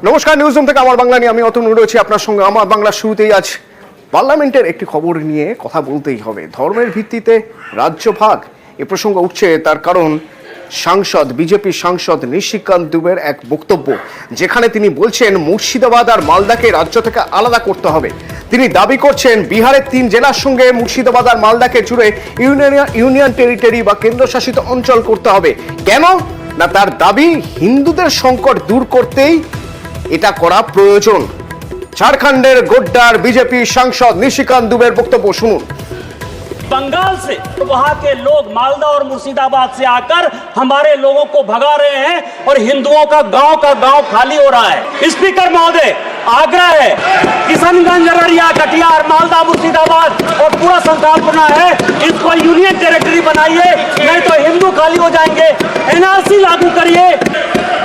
নমস্কার, নিউজরুম থেকে আমার বাংলা নিয়ে আমি অতনু রয়েছি আপনার সঙ্গে। আমার বাংলা শুরুতেই আজ পার্লামেন্টের একটি খবর নিয়ে কথা বলতেই হবে। ধর্মের ভিত্তিতে রাজ্য ভাগ এ প্রসঙ্গ উঠছে, তার কারণ বিজেপি সাংসদ নিশিকান্ত দুবের এক বক্তব্য, যেখানে তিনি বলছেন মুর্শিদাবাদ আর মালদাকে রাজ্য থেকে আলাদা করতে হবে। তিনি দাবি করছেন বিহারের 3 জেলার সঙ্গে মুর্শিদাবাদ আর মালদাকে জুড়ে ইউনিয়ন টেরিটরি বা কেন্দ্রশাসিত অঞ্চল করতে হবে। কেন না, তার দাবি হিন্দুদের সংকট দূর করতেই এটা করা প্রয়োজন। ঝাড়খণ্ডের গোড্ডার বিজেপি সাংসদ নিশিকান্ত দুবের বক্তব্য শুনুন। बंगाल से वहां के लोग मालदा और मुर्शिदाबाद से आकर हमारे लोगों को भगा रहे हैं और हिंदुओं का गांव खाली हो रहा है। स्पीकर महोदय, आग्रह है, किशनगंज, अररिया, कटिहार, मालदा, मुर्शिदाबाद और पूरा संकल्पना है इसको यूनियन टेरिटरी बनाइए, नहीं तो हिंदू खाली हो जाएंगे। एनआरसी लागू करिए।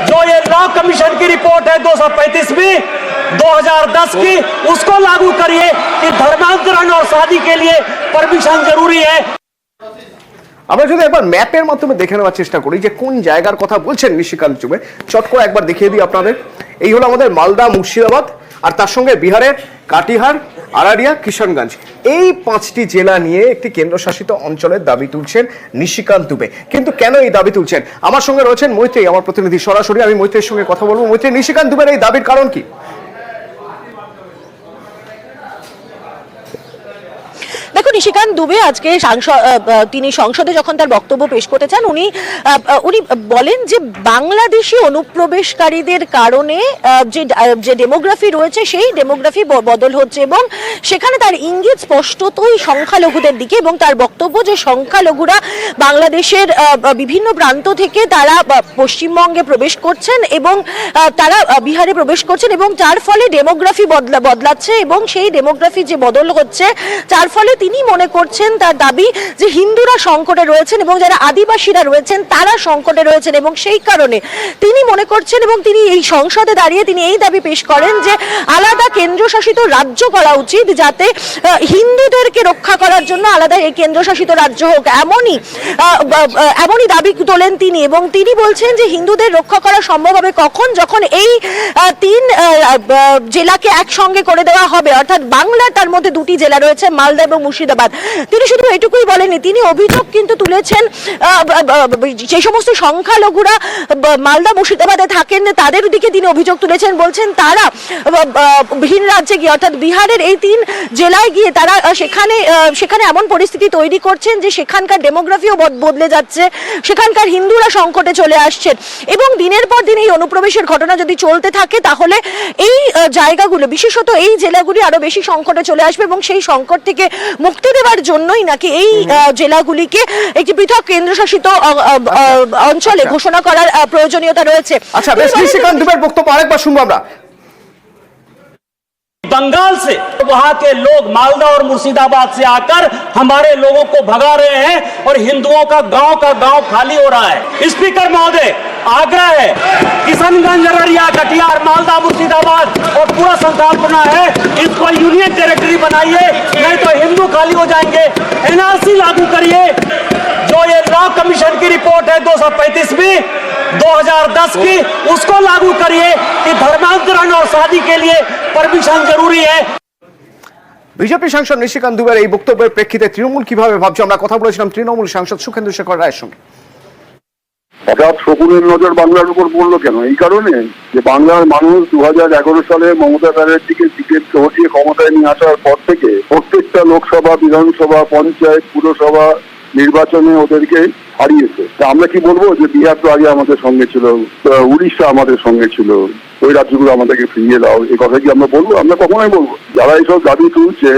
जो ये लॉ कमीशन की रिपोर्ट है 235 2010 की, उसको लागू करिए कि धर्मांतरण और शादी के लिए परमिशन जरूरी है। আমরা যদি একবার ম্যাপের মাধ্যমে দেখে নেওয়ার চেষ্টা করি যে কোন জায়গার কথা বলছেন নিশিকান্ত দুবে, চট করে একবার দেখিয়ে দিই আপনাদের। এই হলো আমাদের মালদা, মুর্শিদাবাদ, আর তার সঙ্গে বিহারের কাটিহার, আরারিয়া, কিশনগঞ্জ। এই 5টি জেলা নিয়ে একটি কেন্দ্রশাসিত অঞ্চলের দাবি তুলছেন নিশিকান্ত দুবে। কিন্তু কেন এই দাবি তুলছেন? আমার সঙ্গে রয়েছেন মৈত্রী, আমার প্রতিনিধি। সরাসরি আমি মৈত্রীর সঙ্গে কথা বলবো। মৈত্রী, নিশিকান্ত দুবের এই দাবির কারণ কি? দেখো, নিশিকান্ত দুবে আজকে তিনি সংসদে যখন তার বক্তব্য পেশ করতে চান, উনি বলেন যে বাংলাদেশি অনুপ্রবেশকারীদের কারণে যে ডেমোগ্রাফি রয়েছে সেই ডেমোগ্রাফি বদল হচ্ছে, এবং সেখানে তার ইঙ্গিত স্পষ্টতই সংখ্যালঘুদের দিকে। এবং তার বক্তব্য যে সংখ্যালঘুরা বাংলাদেশের বিভিন্ন প্রান্ত থেকে তারা পশ্চিমবঙ্গে প্রবেশ করছেন এবং তারা বিহারে প্রবেশ করছেন, এবং যার ফলে ডেমোগ্রাফি বদলাচ্ছে, এবং সেই ডেমোগ্রাফি যে বদল হচ্ছে যার ফলে তিনি মনে করছেন, তার দাবি যে হিন্দুরা সংকটে রয়েছেন এবং যারা আদিবাসীরা রয়েছেন তারা সংকটে রয়েছেন, এবং সেই কারণে তিনি মনে করছেন, এবং তিনি এই সংসদে দাঁড়িয়ে তিনি এই দাবি পেশ করেন যে আলাদা কেন্দ্রশাসিত রাজ্য করা উচিত, যাতে হিন্দুদেরকে রক্ষা করার জন্য আলাদা এই কেন্দ্রশাসিত রাজ্য হোক। এমনই দাবি তোলেন তিনি, এবং তিনি বলছেন যে হিন্দুদের রক্ষা করা সম্ভব হবে কখন, যখন এই 3 জেলাকে একসঙ্গে করে দেওয়া হবে। অর্থাৎ বাংলার তার মধ্যে 2টি জেলা রয়েছে, মালদা এবং মুর্শিদাবাদ। তিনি শুধু এটুকুই বলেননি, তিনি অভিযোগ কিন্তু তুলেছেন যে সমস্ত সংখ্যালঘুরা মালদা মুর্শিদাবাদে থাকেন তাদের দিকে তিনি অভিযোগ তুলেছেন। বলছেন তারা ভিন রাজ্যে গিয়ে, অর্থাৎ বিহারের এই 3 জেলায় গিয়ে তারা সেখানে এমন পরিস্থিতি তৈরি করছেন যে সেখানকার ডেমোগ্রাফিও বদলে যাচ্ছে, সেখানকার হিন্দুরা সংকটে চলে আসছেন, এবং দিনের পর দিন এই অনুপ্রবেশের ঘটনা যদি চলতে থাকে তাহলে এই জায়গাগুলো, বিশেষত এই জেলাগুলি আরো বেশি সংকটে চলে আসবে, এবং সেই সংকট থেকে মুক্তি দেওয়ার জন্যই নাকি এই জেলাগুলিকে একটি পৃথক কেন্দ্রশাসিত অঞ্চলে ঘোষণা করার প্রয়োজনীয়তা রয়েছে। আচ্ছা, বেশ, নিশিকান্ত দুবের বক্তব্য আরেকবার শুনবো আমরা। बंगाल से वहां के लोग मालदा और मुर्शिदाबाद से आकर हमारे लोगों को भगा रहे हैं और हिंदुओं का गांव खाली हो रहा है। स्पीकर महोदय, आग्रह है, किशनगंज, अररिया, कटिहार, मालदा, मुर्शिदाबाद और पूरा संकल्पना है इसको यूनियन टेरिटरी बनाइए, नहीं तो हिंदू खाली हो जाएंगे। एनआरसी लागू करिए। जो ये लॉ कमीशन की रिपोर्ट है 235 2010 की, उसको लागू करिए कि धर्मांतरण और शादी के लिए परमिशन जरूरी है। বিজেপি সাংসদ নিশিকান্ত দুবের এই বক্তব্যের প্রেক্ষিতে তৃণমূল কিভাবে ভাবছে আমরা কথা বলেছিলাম তৃণমূল সাংসদ সুখেন্দু শেখর রায়ের সঙ্গে। হঠাৎ শকুনের নজর বাংলার উপর পড়লো কেন? এই কারণে যে বাংলার মানুষ 2011 সালে মমতা ব্যানার্জিকে টিকিট হটিয়ে ক্ষমতায় নিয়ে আসার পর থেকে প্রত্যেকটা লোকসভা, বিধানসভা, পঞ্চায়েত, পুরসভা নির্বাচনে ওদেরকে হারিয়েছে। তা আমরা কি বলবো যে বিহার তো আগে আমাদের সঙ্গে ছিল, উড়িষ্যা আমাদের সঙ্গে ছিল, ওই রাজ্যগুলো আমাদেরকে ফিরিয়ে দাও, এই কথা কি আমরা বলবো? আমরা কখনোই বলবো। যারা এইসব দাবি তুলছে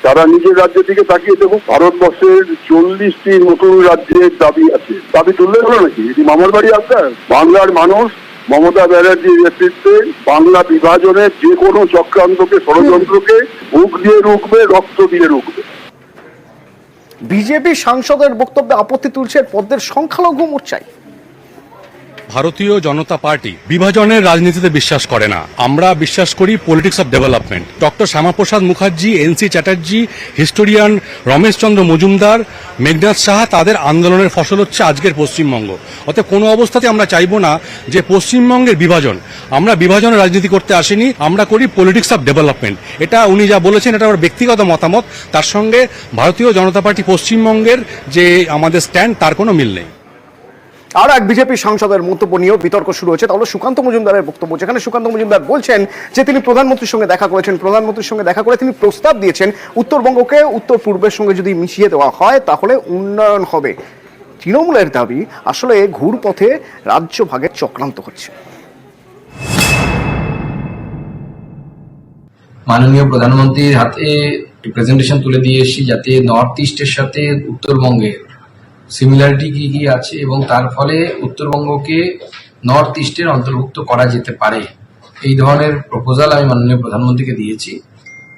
তারা নিজের রাজ্যের দিকে তাকিয়ে দেখুক। ভারতবর্ষের 40টি নতুন রাজ্যের দাবি আছে, দাবি তুললে হলো নাকি? এটি মামার বাড়ি আপনার? বাংলার মানুষ মমতা ব্যানার্জির নেতৃত্বে বাংলা বিভাজনের যে কোনো চক্রান্তকে, ষড়যন্ত্রকে বুক দিয়ে রুখবে, রক্ত দিয়ে রুখবে। বিজেপি সাংসদের বক্তব্যে আপত্তি তুলছে পদ্মের সংখ্যালঘু মোর্চায়। ভারতীয় জনতা পার্টি বিভাজনের রাজনীতিতে বিশ্বাস করে না। আমরা বিশ্বাস করি politics of development. Doctor Shyamaprasad Mukherjee, NC Chatterjee, historian Rameshchandra Majumdar, Meghnad Saha, তাদের আন্দোলনের ফসল হচ্ছে আজকের পশ্চিমবঙ্গ। অতএব কোনো অবস্থাতে আমরা চাইবো না যে পশ্চিমবঙ্গের বিভাজন। আমরা বিভাজনের রাজনীতি করতে আসিনি, আমরা করি পলিটিক্স অফ ডেভেলপমেন্ট। এটা উনি যা বলেছেন এটা আমার ব্যক্তিগত মতামত, তার সঙ্গে ভারতীয় জনতা পার্টি পশ্চিমবঙ্গের যে আমাদের স্ট্যান্ড তার কোনো মিল নেই। আর এক বিজেপি সাংসদের মন্তব্য নিয়েও বিতর্ক শুরু হয়েছে। তাহলে সুকান্ত মজুমদারের বক্তব্য, যেখানে সুকান্ত মজুমদার বলছেন যে তিনি প্রধানমন্ত্রীর সঙ্গে দেখা করেছেন, প্রধানমন্ত্রীর সঙ্গে দেখা করে তিনি প্রস্তাব দিয়েছেন উত্তরবঙ্গকে উত্তর পূর্বের সঙ্গে যদি মিশিয়ে দেওয়া হয় তাহলে উন্নয়ন হবে। তৃণমূলের দাবি আসলে ঘুরপথে রাজ্য ভাগের চক্রান্ত হচ্ছে। মাননীয় প্রধানমন্ত্রীর হাতে প্রেজেন্টেশন তুলে দিয়ে এসেছি যাতে নর্থ ইস্টের সাথে উত্তরবঙ্গের সিমিলারিটি কি কি আছে এবং তার ফলে উত্তরবঙ্গকে নর্থ ইস্টের অন্তর্ভুক্ত করা যেতে পারে, এই ধরনের প্রপোজাল আমি মাননীয় প্রধানমন্ত্রীকে দিয়েছি।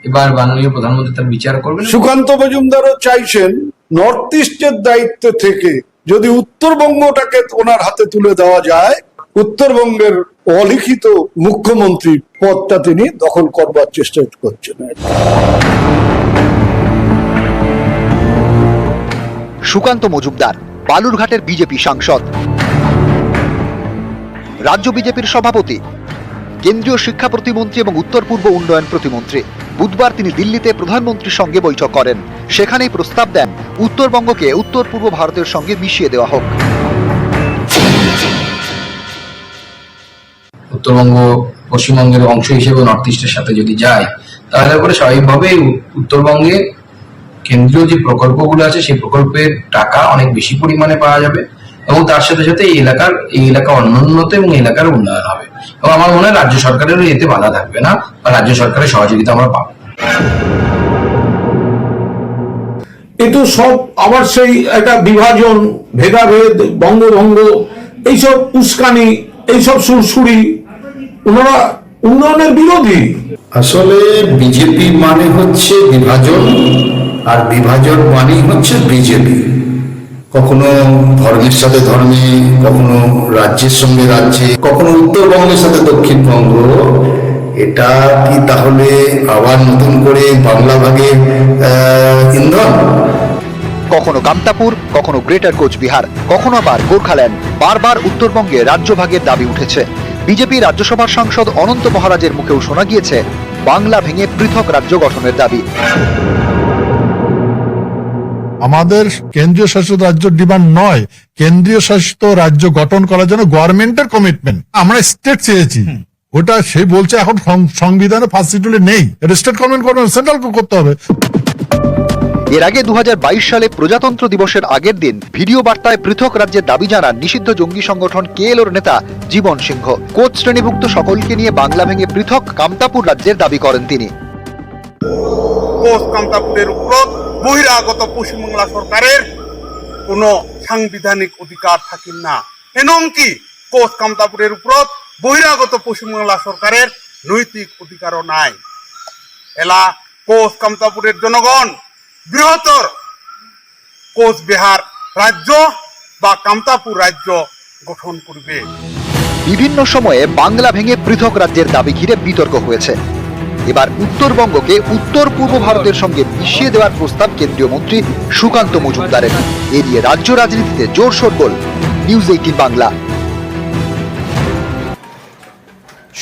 এবার মাননীয় প্রধানমন্ত্রী তার বিচার করবেন। সুকান্ত মজুমদারও চাইছেন নর্থ ইস্টের দায়িত্ব থেকে যদি উত্তরবঙ্গটাকে ওনার হাতে তুলে দেওয়া যায়, উত্তরবঙ্গের অলিখিত মুখ্যমন্ত্রী পদটা তিনি দখল করবার চেষ্টা করছেন। সুকান্ত মজুমদার বালুরঘাটের বিজেপি সাংসদ, রাজ্য বিজেপির সভাপতি, কেন্দ্রীয় শিক্ষা প্রতিমন্ত্রী এবং উত্তর পূর্ব উন্নয়ন প্রতিমন্ত্রী। বুধবার তিনি দিল্লিতে প্রধানমন্ত্রীর সঙ্গে বৈঠক করেন। সেখানেই প্রস্তাব দেন উত্তরবঙ্গকে উত্তর পূর্ব ভারতের সঙ্গে মিশিয়ে দেওয়া হোক। উত্তরবঙ্গ পশ্চিমবঙ্গের অংশ হিসেবে নর্থ ইস্টের সাথে যদি যায় তাহলে পরে স্বাভাবিকভাবেই উত্তরবঙ্গে কেন্দ্রীয় যে প্রকল্পগুলো আছে সেই প্রকল্পের টাকা অনেক বেশি পরিমাণে পাওয়া যাবে এবং তার সাথে সাথে এই এলাকা অনুন্নত এবং এলাকার উন্নয়ন হবে এবং আমার মনে হয় রাজ্য সরকারেরও এতে বাধা থাকবে না বা রাজ্য সরকারের সহযোগিতা আমরা পাবো। কিন্তু সব আবার সেই একটা বিভাজন, ভেদাভেদ, বঙ্গভঙ্গ, এইসব উস্কানি, এইসব সুরসুরি, ওনারা উন্নয়নের বিরোধী। আসলে বিজেপি মানে হচ্ছে বিভাজন, আর বিভাজন মানেই হচ্ছে বিজেপি। কখনো ধর্মের সাথে ধর্মে, কখনো রাজ্যের সঙ্গে রাজ্যে, কখনো উত্তরবঙ্গের সাথে দক্ষিণবঙ্গ। এটা কি তাহলে আবার নতুন করে বাংলা ভাগের ইন্ধন? কখনো কামতাপুর, কখনো গ্রেটার কোচবিহার, কখনো আবার গোর্খাল্যান্ড। বারবার উত্তরবঙ্গে রাজ্যভাগের দাবি উঠেছে। বিজেপি রাজ্যসভার সাংসদ অনন্ত মহারাজের মুখেও শোনা গিয়েছে বাংলা ভেঙে পৃথক রাজ্য গঠনের দাবি। আমাদের কেন্দ্রীয় শাসিত রাজ্য ডিমান্ড নয়, কেন্দ্রীয় শাসিত রাজ্য গঠন করার জন্য গভর্নমেন্টের কমিটমেন্ট। আমরা স্টেট চেয়েছি, ওটা সে বলছে এখন সংবিধানে ফার্স্ট শিডিউলে নেই, এটা স্টেট গভর্নমেন্ট করবে, সেন্ট্রাল করতে হবে। এর আগে 2022 সালে প্রজাতন্ত্র দিবসের আগের দিন ভিডিও বার্তায় পৃথক রাজ্যের দাবি জানান নিষিদ্ধ জঙ্গি সংগঠন কেএলওর নেতা জীবন সিংহ। কোচ শ্রেণীভুক্ত সকলকে নিয়ে বাংলা ভেঙে পৃথক কামতাপুর রাজ্যের দাবি করেন তিনি। কোচ কামতাপুরের উপর বহিরাগত পশ্চিমবাংলা সরকারের কোনো সাংবিধানিক অধিকার থাকে না, এমনকি কোচ কামতাপুরের উপর বহিরাগত পশ্চিমবাংলা সরকারের নৈতিক অধিকারও নাই। এলা কোচ কামতাপুরের জনগণ বৃহত্তর কোচবিহার রাজ্য বা কামতাপুর রাজ্য গঠন করবে। বিভিন্ন সময়ে বাংলা ভেঙে পৃথক রাজ্যের দাবি ঘিরে বিতর্ক হয়েছে। এবার উত্তরবঙ্গকে উত্তর পূর্ব ভারতের সঙ্গে মিশিয়ে দেওয়ার প্রস্তাব কেন্দ্রীয় মন্ত্রী সুকান্ত মজুমদারের। এড়িয়ে রাজ্য রাজনীতিতে জোর শোরগোল। নিউজ 18 বাংলা।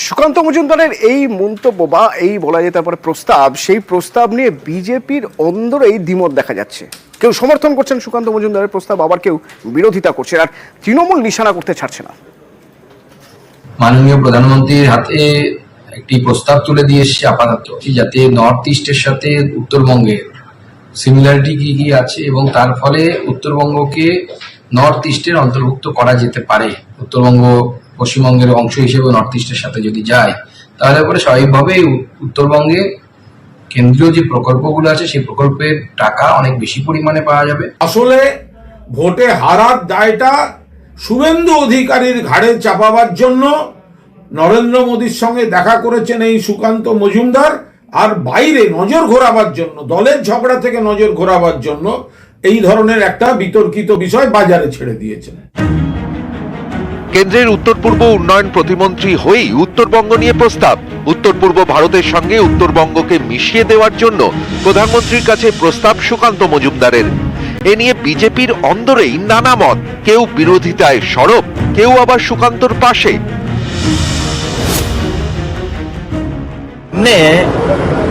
সুকান্ত মজুমদারের এই মন্তব্য বা এই বলা যেতে পারে প্রস্তাব, সেই প্রস্তাব নিয়ে বিজেপির অন্দরেই দ্বিমত দেখা যাচ্ছে। কেউ সমর্থন করছেন সুকান্ত মজুমদারের প্রস্তাব, আবার কেউ বিরোধিতা করছে। আর তৃণমূল নিশানা করতে ছাড়ছে না। মাননীয় প্রধানমন্ত্রীর হাতে একটি প্রস্তাব তুলে দিয়ে এসেছি আপাতত, যাতে নর্থ ইস্টের সাথে উত্তরবঙ্গের সিমিলারিটি কি কি আছে এবং তার ফলে উত্তরবঙ্গকে নর্থ ইস্টের অন্তর্ভুক্ত করা যেতে পারে। উত্তরবঙ্গ পশ্চিমবঙ্গের অংশ হিসেবে নর্থ ইস্টের সাথে যদি যায় তাহলে পরে স্বাভাবিকভাবেই উত্তরবঙ্গে কেন্দ্রীয় যে প্রকল্পগুলো আছে সেই প্রকল্পের টাকা অনেক বেশি পরিমাণে পাওয়া যাবে। আসলে ভোটে হারার দায়টা শুভেন্দু অধিকারীর ঘাড়ে চাপাবার জন্য নরেন্দ্র মোদীর সঙ্গে দেখা করেছেন এই সুকান্ত মজুমদার, আর বাইরে নজর ঘোরাবার জন্য, দলের ঝগড়া থেকে নজর ঘোরাবার জন্য এই ধরনের একটা বিতর্কিত বিষয় বাজারে ছেড়ে দিয়েছেন। কেন্দ্রের উত্তর পূর্ব উন্নয়ন প্রতিমন্ত্রী হয়েই উত্তরবঙ্গ নিয়ে প্রস্তাব। উত্তর পূর্ব ভারতের সঙ্গে উত্তরবঙ্গকে মিশিয়ে দেওয়ার জন্য প্রধানমন্ত্রীর কাছে প্রস্তাব সুকান্ত মজুমদারের। এ নিয়ে বিজেপির অন্দরেই নানা মত, কেউ বিরোধিতায় সরব, কেউ আবার সুকান্তর পাশে। ने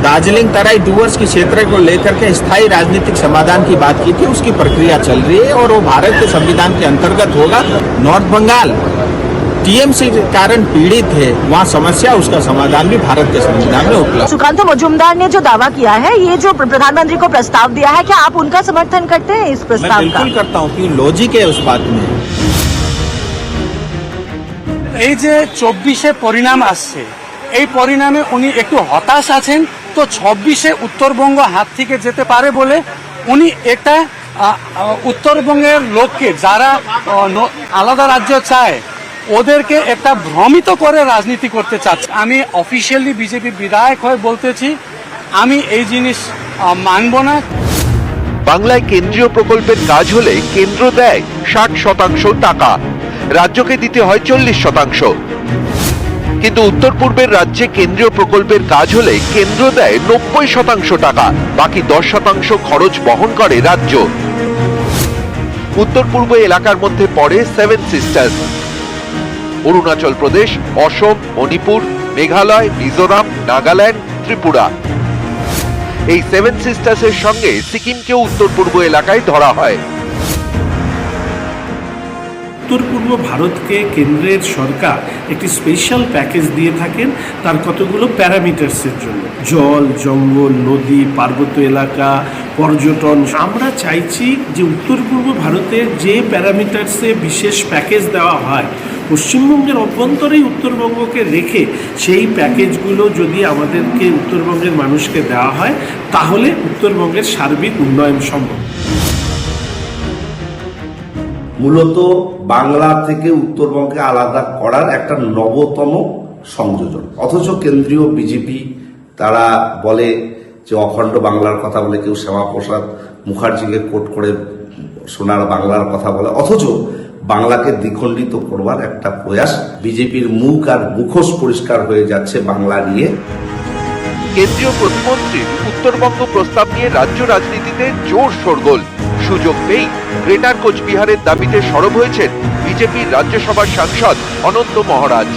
दार्जिलिंग तराई डूवर्स के क्षेत्र को लेकर के स्थायी राजनीतिक समाधान की बात की थी, उसकी प्रक्रिया चल रही है और वो भारत के संविधान के अंतर्गत होगा। नॉर्थ बंगाल टीएमसी के कारण पीड़ित है, वहाँ समस्या, उसका समाधान भी भारत के संविधान में उपलब्ध। सुकांत मजूमदार ने जो दावा किया है, ये जो प्रधानमंत्री को प्रस्ताव दिया है, क्या आप उनका समर्थन करते हैं इस मैं प्रस्ताव का? बिल्कुल करता हूँ कि लॉजिक है उस बात में। এই যে 24-এ পরিণাম আসছে, এই পরিণামে উনি একটু হতাশ আছেন, তো 26-এ উত্তরবঙ্গ হাত থেকে যেতে পারে বলে উনি একটা উত্তরবঙ্গের লোককে, যারা আলাদা রাজ্য চায়, ওদেরকে একটা ভ্রমিত করে রাজনীতি করতে চাচ্ছে। আমি অফিসিয়ালি বিজেপি বিধায়ক হয়ে বলতেছি, আমি এই জিনিস মানব না। বাংলায় কেন্দ্রীয় প্রকল্পের কাজ হলে কেন্দ্র দেয় 60% টাকা, রাজ্যকে দিতে হয় 40%। কিন্তু উত্তর পূর্বের রাজ্যে কেন্দ্রীয় প্রকল্পের কাজ হলে কেন্দ্র দেয় 90% টাকা, বাকি 10% খরচ বহন করে রাজ্য। উত্তর পূর্ব এলাকার মধ্যে পড়ে সেভেন সিস্টার্স, অরুণাচল প্রদেশ, অসম, মণিপুর, মেঘালয়, মিজোরাম, নাগাল্যান্ড, ত্রিপুরা। এই সেভেন সিস্টার্সের সঙ্গে সিকিমকেও উত্তর পূর্ব এলাকায় ধরা হয়। উত্তর পূর্ব ভারতকে কেন্দ্রের সরকার একটি স্পেশাল প্যাকেজ দিয়ে থাকেন তার কতগুলো প্যারামিটার্সের জন্য, জল, জঙ্গল, নদী, পার্বত্য এলাকা, পর্যটন। আমরা চাইছি যে উত্তর পূর্ব ভারতের যে প্যারামিটার্সে বিশেষ প্যাকেজ দেওয়া হয়, পশ্চিমবঙ্গের অভ্যন্তরেই উত্তরবঙ্গকে রেখে সেই প্যাকেজগুলো যদি আমাদেরকে উত্তরবঙ্গের মানুষকে দেওয়া হয়, তাহলে উত্তরবঙ্গের সার্বিক উন্নয়ন সম্ভব। মূলত বাংলা থেকে উত্তরবঙ্গকে আলাদা করার একটা নবতম সংযোজন, অথচ কেন্দ্রীয় বিজেপি তারা বলে যে অখণ্ড বাংলার কথা বলে, কেউ শ্যামাপ্রসাদ মুখার্জিকে কোট করে সোনার বাংলার কথা বলে, অথচ বাংলাকে দ্বিখণ্ডিত করবার একটা প্রয়াস। বিজেপির মুখ আর মুখোশ পরিষ্কার হয়ে যাচ্ছে বাংলা নিয়ে। কেন্দ্রীয় প্রতিমন্ত্রীর উত্তরবঙ্গ প্রস্তাব নিয়ে রাজ্য রাজনীতিতে জোর শোরগোল। সুযোগ পেয়ে গ্রেটার কোচবিহারের দাবিতে সরব হয়েছেন বিজেপির রাজ্যসভার সাংসদ অনন্ত মহারাজ।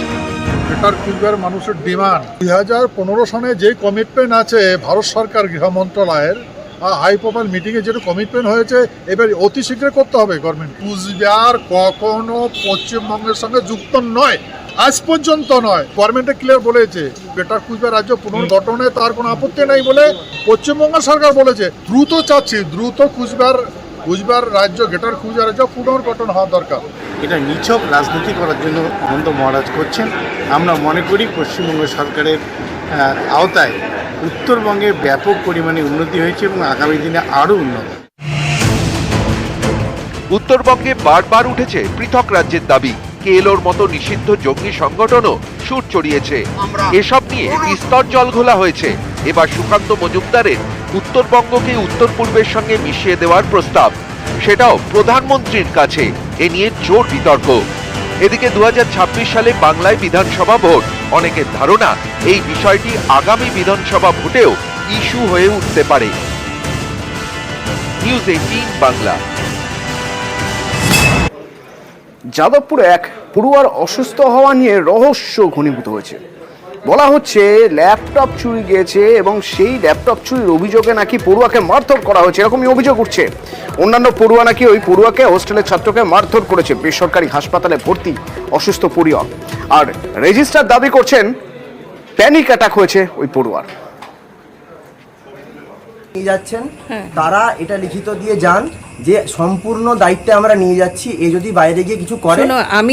গ্রেটার কুচবিহার মানুষের ডিমান্ড 2015 সনে যে কমিটমেন্ট আছে ভারত সরকার গৃহ মন্ত্রণালয়ের হাই প্রোফাইল মিটিংয়ে যেটা কমিটমেন্ট হয়েছে, এবার অতি শীঘ্র করতে হবে গভর্নমেন্ট। কুচবিহার কখনো পশ্চিমবঙ্গের সঙ্গে যুক্ত নয়, আজ পর্যন্ত নয়। গভর্নমেন্টে ক্লিয়ার বলেছে গ্রেটার কুচবিহার রাজ্য পুনর্গঠনে তার কোনো আপত্তি নেই বলে পশ্চিমবঙ্গ সরকার বলেছে। দ্রুত চাচ্ছি, দ্রুত কুচবিহার রাজ্য, গ্রেটার কুচবিহার রাজ্য পুনর্গঠন হওয়া দরকার। এটা নিছক রাজনীতি করার জন্য অনন্ত মহারাজ করছেন। আমরা মনে করি পশ্চিমবঙ্গ সরকারের আওতায় উত্তরবঙ্গে ব্যাপক পরিমাণে উন্নতি হয়েছে এবং আগামী দিনে আরও উন্নত। উত্তরবঙ্গে বারবার উঠেছে পৃথক রাজ্যের দাবি। কেএলওর মতো নিষিদ্ধ জঙ্গি সংগঠনও সুর চড়িয়েছে। এসব নিয়ে বিস্তর জলঘোলা হয়েছে। এবার সুকান্ত মজুমদারের উত্তরবঙ্গকে উত্তর পূর্বের সঙ্গে মিশিয়ে দেওয়ার প্রস্তাব, সেটাও প্রধানমন্ত্রীর কাছে। এ নিয়ে জোর বিতর্ক। এদিকে 2026 সালে বাংলায় বিধানসভা ভোট। অনেকের ধারণা এই বিষয়টি আগামী বিধানসভা ভোটেও ইস্যু হয়ে উঠতে পারে। নিউজ 18 বাংলা। যাদবপুরে এক পড়ুয়ার অসুস্থ হওয়া নিয়ে রহস্য ঘনীভূত হয়েছে। বলা হচ্ছে ল্যাপটপ চুরি গিয়েছে এবং সেই ল্যাপটপ চুরির অভিযোগে নাকি পড়ুয়াকে মারধর করা হয়েছে, এরকমই অভিযোগ উঠছে। অন্যান্য পড়ুয়া নাকি ওই পড়ুয়াকে, হোস্টেলের ছাত্রকে মারধর করেছে। বেসরকারি হাসপাতালে ভর্তি অসুস্থ পড়ুয়া। আর রেজিস্ট্রার দাবি করছেন প্যানিক অ্যাটাক হয়েছে ওই পড়ুয়ার। নিয়ে যাচ্ছেন তারা এটা লিখিত দিয়ে যান যে সম্পূর্ণ দায়িত্ব আমরা নিয়ে যাচ্ছি, এ যদি বাইরে গিয়ে কিছু করে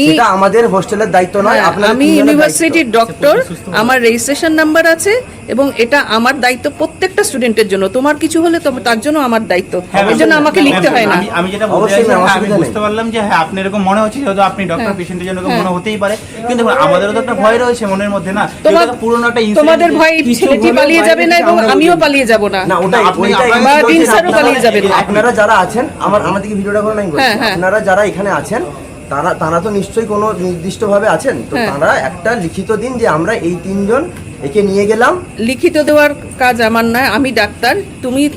সেটা আমাদের হোস্টেলের দায়িত্ব নয়। আমি ইউনিভার্সিটির ডক্টর, আমার রেজিস্ট্রেশন নাম্বার আছে এবং এটা আমার দায়িত্ব প্রত্যেকটা স্টুডেন্টের জন্য। তোমার কিছু হলে তার জন্য আমার দায়িত্ব, এর জন্য আমাকে লিখতে হয় না। আমি যেটা আমি বুঝতে পারলাম যে হ্যাঁ আপনি এরকম মনে হচ্ছে, যেহেতু আপনি ডক্টর, পেশেন্টের জন্য মনে হতেই পারে, কিন্তু আমাদেরও তো একটা ভয় রয়েছে মনের মধ্যে না? পুরোনো একটা তোমাদের ভয় ছেলেটি পালিয়ে যাবে না এবং আমিও পালিয়ে যাব না, আপনারা যারা আছেন, আমাদেরকে ভিডিওটা করে নাই, আপনারা যারা এখানে আছেন তারা তো নিশ্চয়ই কোনো নির্দিষ্টভাবে আছেন, তো তারা একটা লিখিত দিন যে আমরা এই 3 জন একে নিয়ে গেলাম। লিখিত দেওয়ার কাজ আমার নয়, আমি ডাক্তার,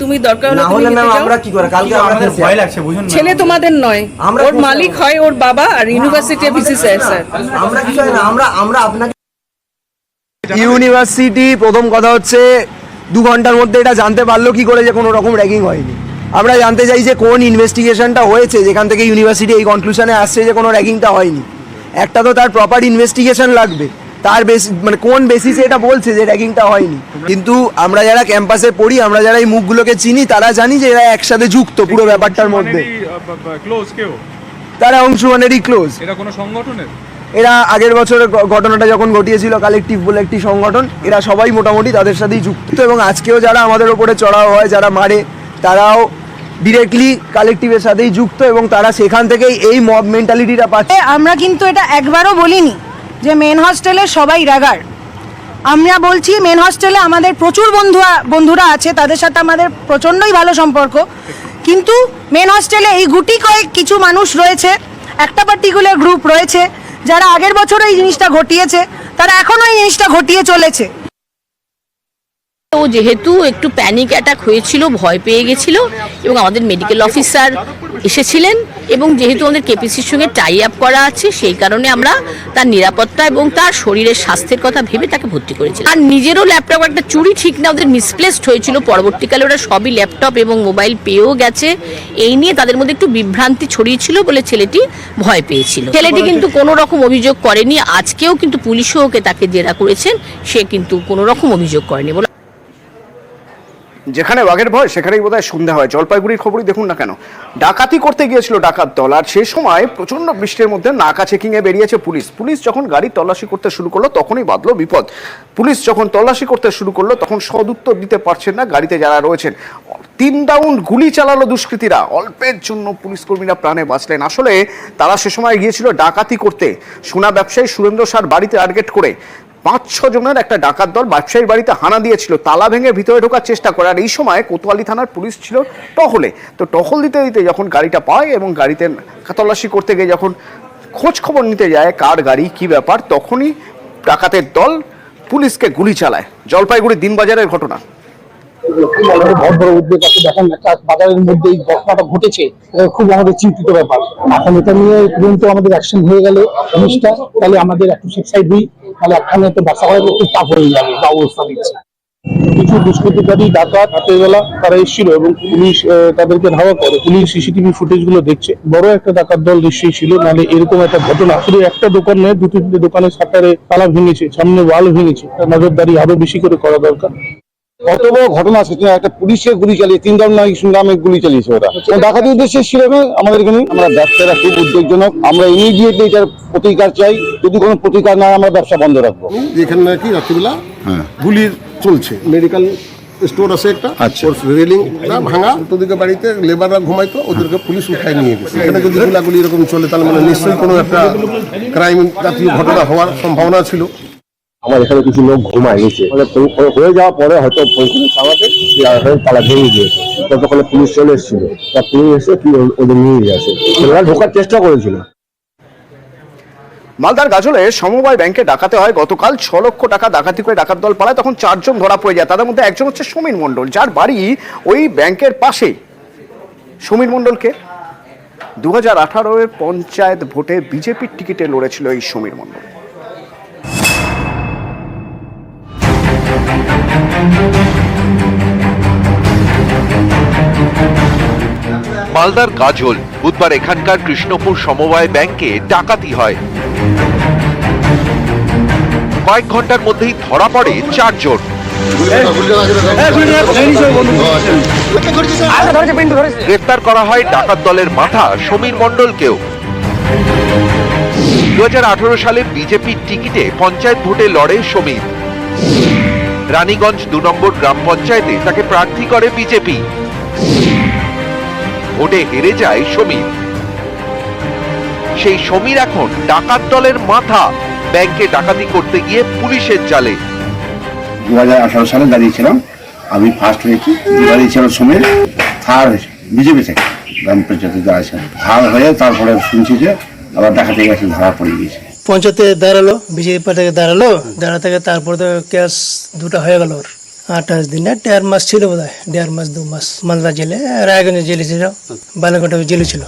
তুমি দরকার না হলে ম্যাম আমরা কি করে কালকে আমাদের ভয় লাগছে, বুঝুন না, ছেলে তোমাদের নয়, ওর মালিক হয় ওর বাবা আর ইউনিভার্সিটি বিসি স্যার। আমরা কিছু হয় না, আমরা আপনাকে ইউনিভার্সিটি প্রথম কথা হচ্ছে 2 ঘন্টার মধ্যে এটা জানতে পারলো কি করে যে কোনো রকম র্যাগিং হয়নি। আমরা জানতে চাই যে কোন ইনভেস্টিগেশনটা হয়েছে যেখান থেকে ইউনিভার্সিটি এই কনক্লুশনে আসছে যে কোনো র্যাগিংটা হয়নি। একটা তো তার প্রপার ইনভেস্টিগেশন লাগবে, তার মানে কোন বেসিসে এটা বলছে যে র্যাগিংটা হয়নি। কিন্তু আমরা যারা ক্যাম্পাসে পড়ি, আমরা যারা এই মুখগুলোকে চিনি, তারা জানি যে এরা একসাথে যুক্ত পুরো ব্যাপারটার মধ্যে। তারা অংশুমানেরই ক্লোজ। এটা কোনো সংগঠনের? এরা আগের বছরের ঘটনাটা যখন ঘটিয়েছিল কালেকটিভ বলে একটি সংগঠন, এরা সবাই মোটামুটি তাদের সাথেই যুক্ত। এবং আজকেও যারা আমাদের ওপরে চড়াও হয়, যারা মারে, তারাও ডিরেক্টলি কালেকটিভের সাথেই যুক্ত এবং তারা সেখান থেকেই এই মব মেন্টালিটিটা পাচ্ছে। আমরা কিন্তু এটা একবারও বলিনি যে মেন হস্টেলে সবাই রাগার। আমরা বলছি মেন হস্টেলে আমাদের প্রচুর বন্ধুরা আছে, তাদের সাথে আমাদের প্রচণ্ডই ভালো সম্পর্ক, কিন্তু মেন হস্টেলে এই গুটি কয়েক কিছু মানুষ রয়েছে, একটা পার্টিকুলার গ্রুপ রয়েছে যারা আগের বছর এই জিনিসটা ঘটিয়েছে, তারা এখনো এই জিনিসটা ঘটিয়ে চলেছে। তো যেহেতু একটু প্যানিক অ্যাটাক হয়েছিল, ভয় পেয়ে গেছিল এবং আমাদের মেডিকেল অফিসার এসেছিলেন এবং যেহেতু আমাদের কেপিসির সঙ্গে টাই আপ করা আছে, সেই কারণে আমরা তার নিরাপত্তা এবং তার শরীরের স্বাস্থ্যের কথা ভেবে তাকে ভর্তি করেছিলাম। আর নিজেরও ল্যাপটপ, একটা চুরি ঠিক না ওদের মিসপ্লেসড হয়েছিল, পরবর্তীকালে ওরা সবই ল্যাপটপ এবং মোবাইল পেয়েও গেছে। এই নিয়ে তাদের মধ্যে একটু বিভ্রান্তি ছড়িয়েছিল বলে ছেলেটি ভয় পেয়েছিল। ছেলেটি কিন্তু কোনো রকম অভিযোগ করেনি, আজকেও কিন্তু পুলিশও ওকে তাকে জেরা করেছেন, সে কিন্তু কোনো রকম অভিযোগ করেনি। যেখানে বাঘের ভয় সেখানেই বোধহয় সন্ধ্যা হয়। জলপাইগুড়ির খবরই দেখুন না কেন, ডাকাতি করতে গিয়েছিল ডাকাত দল, আর সেই সময় প্রচন্ড বৃষ্টির মধ্যে নাকা চেকিংয়ে বেরিয়েছে পুলিশ যখন গাড়ি তল্লাশি করতে শুরু করলো তখনই বাঁধলো বিপদ। পুলিশ যখন তল্লাশি করতে শুরু করলো তখন সদুত্তর দিতে পারছেন না গাড়িতে যারা রয়েছেন। 3 রাউন্ড গুলি চালালো দুষ্কৃতীরা, অল্পের জন্য পুলিশ কর্মীরা প্রাণে বাঁচলেন। আসলে তারা সে সময় গিয়েছিল ডাকাতি করতে। সোনা ব্যবসায়ী সুরেন্দ্র সার বাড়িতে টার্গেট করে 5-6 জনের একটা ডাকাত দল ব্যবসায়ীর বাড়িতে হানা দিয়েছিল, তালা ভেঙে ভিতরে ঢোকার চেষ্টা করে। আর এই সময় কোতোয়ালি থানার পুলিশ ছিল টহলে, তো টহল দিতে দিতে যখন গাড়িটা পায় এবং গাড়িতে তল্লাশি করতে গিয়ে যখন খোঁজ খবর নিতে যায় কার গাড়ি কি ব্যাপার, তখনই ডাকাতের দল পুলিশকে গুলি চালায়। জলপাইগুড়ির দিনবাজারের ঘটনা। বড় উদ্যোগ আছে, দেখেন একটা বাজারের মধ্যে এই ঘটনাটা ঘটেছে, খুব আমাদের চিন্তিত ব্যাপার। এখন এটা নিয়ে তুরন্ত আমাদের অ্যাকশন হয়ে গেলে জিনিসটা, তাহলে আমাদের একটু সেফসাইড হই, তাহলে একখানে তো ব্যবসা করা খুব টাফ হয়ে যাবে বা অবস্থা দিচ্ছে। কিছু দুষ্কৃতিকারী ডাকাত রাতের বেলা তারা এসেছিল এবং পুলিশ তাদেরকে ধাওয়া করে। পুলিশ সিসিটিভি ফুটেজ গুলো দেখছে, বড় একটা ডাকাত দল নিশ্চয়ই ছিল, নাহলে এরকম একটা ঘটনা শুধু একটা দোকান নয়, 2-3টে দোকানের শাটারে তালা ভেঙেছে, সামনে ওয়াল ভেঙেছে। নজরদারি আরো বেশি করে করা দরকার। কত বড় ঘটনা আছে, একটা পুলিশের গুলি চালিয়ে 3 রাউন্ড নামে গুলি চালিয়েছে ওরা। ডাকাতি উদ্দেশ্যে ছিল আমাদের এখানে। আমরা ব্যবসাটা খুব উদ্বেগজনক, আমরা ইমিডিয়েটলি এটার প্রতিকার চাই। যদি কোনো প্রতিকার না, আমরা ব্যবসা বন্ধ রাখবো। যেখানে নাকি রাত্রিবেলা গুলির চলছে, মেডিকেল স্টোর আছে একটা, রেলিং ভাঙা, ওদিকে বাড়িতে লেবাররা ঘুমাইতো, ওদেরকে পুলিশ উঠায় নিয়ে গেছে। এখানে যদি গুলাগুলি এরকম চলে তাহলে মানে নিশ্চয়ই কোনো একটা ক্রাইম জাতীয় ঘটনা হওয়ার সম্ভাবনা ছিল। আমার এখানে কিছু লোক ঘুমায় গেছে, হয়ে যাওয়ার পরে হয়তো তালা ভেঙে গিয়েছে। ততক্ষণে পুলিশ চলে এসেছিল, পুলিশ এসে কি ওদের নিয়ে গেছে, ওরা ঢোকার চেষ্টা করেছিল। মালদার গাজলে সমবায় ব্যাংকে ডাকাতে হয় গতকাল। 6 লক্ষ টাকা ডাকাতি করে ডাকাত দল পালায়, তখন 4 জন ধরা পড়ে যায়। তাদের মধ্যে একজন হচ্ছে সমীর মণ্ডল, যার বাড়ি ওই ব্যাংকের পাশেই। সমীর মণ্ডলকে 2018 পঞ্চায়েত ভোটে বিজেপির টিকিটে লড়েছিল এই সমীর মণ্ডল। মালদার গাজল বুধবার এখানকার কৃষ্ণপুর সমবায় ব্যাংকে ডাকাতি হয়। কয়েক ঘন্টার মধ্যেই ধরা পড়ে 4 জন। গ্রেফতার করা হয় ডাকাত দলের মাথা সমীর মণ্ডলকেও। 2018 সালে বিজেপির টিকিটে পঞ্চায়েত ভোটে লড়ে সমীর। রানীগঞ্জ 2 নম্বর গ্রাম পঞ্চায়েতে তাকে প্রার্থী করে বিজেপি। ভোটে হেরে যায় সমীর। সেই সমীর এখন ডাকাত দলের মাথা, ব্যাংকে ডাকাতি করতে গিয়ে পুলিশের জালে। 2018 সালে দাঁড়িয়েছিলাম, আমি ফার্স্ট হয়েছি। দাঁড়িয়েছিলাম সমীর, থার্ড বিজেপি থেকে গ্রাম পঞ্চায়েতে দাঁড়িয়েছিলাম। থার্ড হয়ে তারপরে শুনছি যে আবার ডাকাতি গেছে, ধরা পড়ে গেছে। পঞ্চায়েতে দাঁড়ালো, বিজেপি পার্টি দাঁড়ালো, দাঁড়া থেকে তারপরে তো ক্যাশ 2টা হয়ে গেল ওর। 28 দিনে 1.5 মাস ছিল বোধ হয়, 1.5 মাস 2 মাস মালদা জেলে, রায়গঞ্জে জেলে ছিল, বালাঘাটে জেলে ছিল।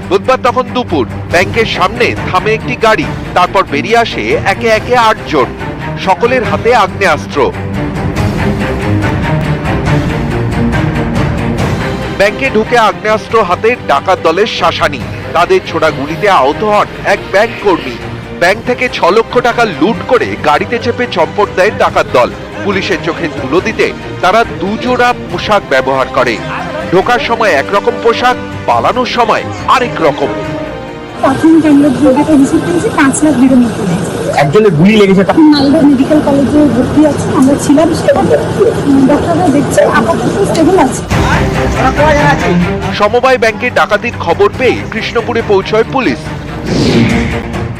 বুধবার তখন দুপুর, ব্যাংকের সামনে থামে একটি গাড়ি, তারপর বেরিয়ে আসে একে একে 8 জন, সকলের হাতে আগ্নেয়াস্ত্র। ব্যাংকে ঢুকে আগ্নেয়াস্ত্র হাতে ডাকাত দলের শাসানি, তাদের ছোড়া গুলিতে আহত হন এক ব্যাংক কর্মী। ব্যাংক থেকে 6 লক্ষ টাকা লুট করে গাড়িতে চেপে চম্পট দেয় ডাকাত দল। পুলিশের চোখে ধুলো দিতে তারা 2 জোড়া পোশাক ব্যবহার করে। ঢোকার সময় একরকম পোশাক, পালানোর সময় আরেক রকম। প্রাথমিক আমরা দুর্গাটা হিসেব করেছি 5 লাখ বেরোনো করে। একজনের গুলি লেগেছে, মালদা মেডিকেল কলেজে ভর্তি আছে, আমরা ছিলাম সেখানে, ডক্টররা দেখছে আপাতত স্টেবল আছে। সমবায় ব্যাংকে ডাকাতির খবর পেয়ে কৃষ্ণপুরে পৌঁছয় পুলিশ।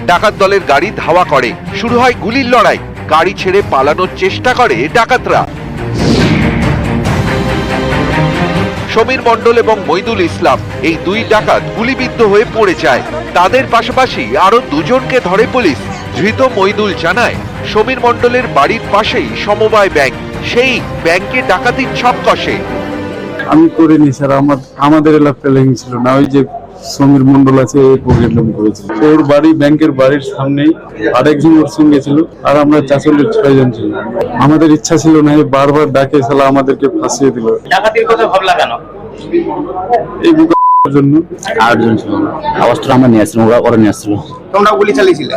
ডাকাত দলের গাড়ি ধাওয়া করে, শুরু হয় গুলির লড়াই, গাড়ি ছেড়ে পালানোর চেষ্টা করে ডাকাতরা। সমীর মণ্ডল এবং মইদুল ইসলাম, এই 2 ডাকাত গুলিবিদ্ধ হয়ে পড়ে যায়। তাদের পাশাপাশি আরো 2 জনকে ধরে পুলিশ। ধৃত মইদুল জানায়, সমীর মণ্ডলের বাড়ির পাশেই সমবায় ব্যাংক, সেই ব্যাংকে ডাকাতির ছক কষে। আমি করিনি স্যার, আমাদের এলাকায় লেগেছিল না, ওই যে সমীর মন্ডল আছে এই প্রোগ্রাম করেছিল। ওর বাড়ি ব্যাংকের বাড়ির সামনেই, আরেকজন ওর সঙ্গে ছিল, আর আমরা 4-6 জন ছিল। আমাদের ইচ্ছা ছিল না, বারবার ডাকে শালা আমাদেরকে ফাঁসিয়ে দিল। ডাকাতির কথা ভাবলা কেন? এই জন্য 8 জন ছিল, অস্ত্র আমরা নিয়ে আসছিলাম, ওরা নিয়ে আসছিল। তোমরা গুলি চালিয়েছিলে?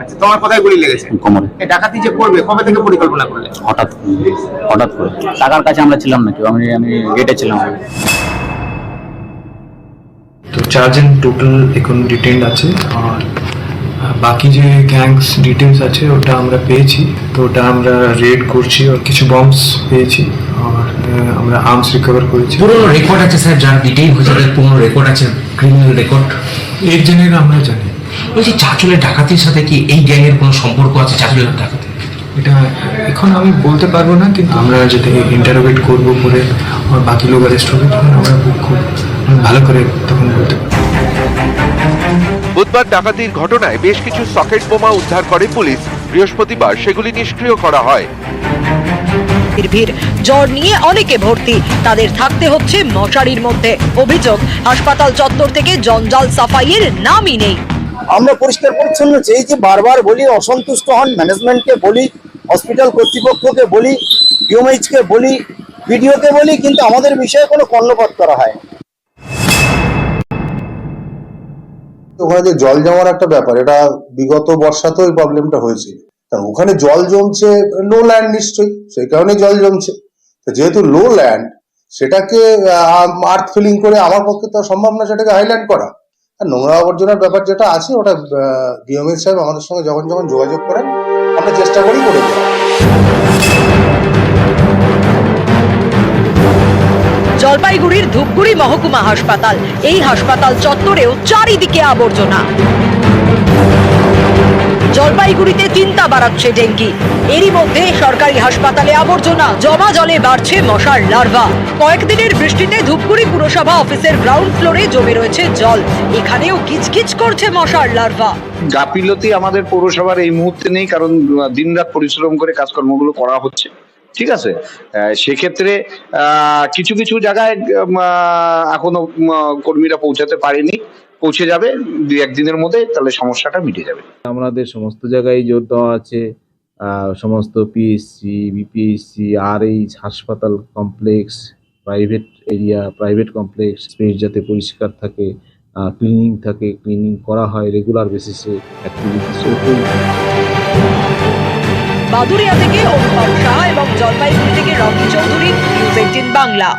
আচ্ছা, তোমার কোথায় গুলি লেগেছে? কোমরে। এই ডাকাতি যে করবে কবে থেকে পরিকল্পনা করলে? হঠাৎ করে। টাকার কাছে আমরা ছিলাম না, কেউ, আমি গেটে ছিলাম। তো 4 জন টোটাল এখন ডিটেইনড আছে, আর বাকি যে গ্যাংস ডিটেলস আছে ওটা আমরা পেয়েছি, তো ওটা আমরা রেড করছি, আর কিছু বম্বস পেয়েছি, আর আমরা আর্মস রিকভার করেছি। পুরনো রেকর্ড আছে স্যার, যারা ডিটেইন হয়েছে তাদের পুরনো রেকর্ড আছে, ক্রিমিনাল রেকর্ড। এর জন্য আমরা জানি। বলছি চাঁচলের ডাকাতির সাথে কি এই গ্যাংয়ের কোনো সম্পর্ক আছে? চাঁচলের ডাকাতি এটা এখন আমি বলতে পারবো না, কিন্তু আমরা যেটা ইন্টারোগেট করবো করে আর বাকি লোক অ্যারেস্ট হবে, তখন আমরা খুব ভালো করে তখন বলতে পারবো। বুধবার ডাকাতির ঘটনায় বেশ কিছু সকেট বোমা উদ্ধার করে পুলিশ। বৃহস্পতিবার সেগুলি নিষ্ক্রিয় করা হয়। ভিড়, জ্বর নিয়ে অনেকে ভর্তি, তাদের থাকতে হচ্ছে মশারির মধ্যে। অভিযোগ, হাসপাতাল চত্বর থেকে জঞ্জাল সাফাইয়ের নামই নেই। আমরা পরিষ্কার পরিচ্ছন্ন চেয়ে যে বারবার বলি, অসন্তুষ্ট হন, ম্যানেজমেন্টকে বলি, হসপিটাল কর্তৃপক্ষকে বলি, ডিওমএইচকে বলি, ভিডিওকে বলি, কিন্তু আমাদের বিষয়ে কোনো কর্ণপাত করা হয়। ওখানে যে জল জমার একটা ব্যাপার, এটা বিগত বর্ষাতেও এই প্রবলেমটা হয়েছিল। কারণ ওখানে জল জমছে, লো ল্যান্ড নিশ্চয়ই, সেই কারণে জল জমছে। যেহেতু লো ল্যান্ড, সেটাকে আর্থ ফিলিং করে আমার পক্ষে তো সম্ভব না সেটাকে হাইল্যান্ড করা। আর নোংরা আবর্জনার ব্যাপার যেটা আছে, ওটা ডিওমএইচ সাহেব আমাদের সঙ্গে যখন যোগাযোগ করেন, আমরা চেষ্টা করি করে দেওয়া। জলপাইগুড়ির ধূপগুড়ি মহকুমা হাসপাতাল, এই হাসপাতাল চত্বরেও চারিদিকে আবর্জনা। জলপাইগুড়িতে চিন্তা বাড়াচ্ছে ডেঙ্গি, এরই মধ্যে সরকারি হাসপাতালে আবর্জনা, জমা জলে বাড়ছে মশার লার্ভা। কয়েকদিনের বৃষ্টিতে ধূপগুড়ি পুরসভা অফিসের গ্রাউন্ড ফ্লোরে জমে রয়েছে জল, এখানেও কিচকিচ করছে মশার লার্ভা। গাফিলতি আমাদের পৌরসভার এই মুহূর্তে নেই, কারণ দিনরাত পরিশ্রম করে কাজকর্মগুলো করা হচ্ছে, ঠিক আছে। সেক্ষেত্রে কিছু কিছু জায়গায় এখনো কর্মীরা পৌঁছাতে পারেনি, পৌঁছে যাবে 2-1 দিনের মধ্যে, তাহলে সমস্যাটা মিটে যাবে। আমাদের সমস্ত জায়গায় জোর দেওয়া আছে, সমস্ত পিএসসি, বিপিএসসি, আরএইচ, হাসপাতাল complex, private area, private complex, space যাতে পরিষ্কার থাকে, ক্লিনিং থাকে, ক্লিনিং করা হয় রেগুলার বেসিসে, অ্যাক্টিভিটিস। বাদুড়িয়া থেকে অনুপম সাহা এবং জলপাইগুড়ি থেকে রকি চৌধুরী, নিউজ 18 বাংলা।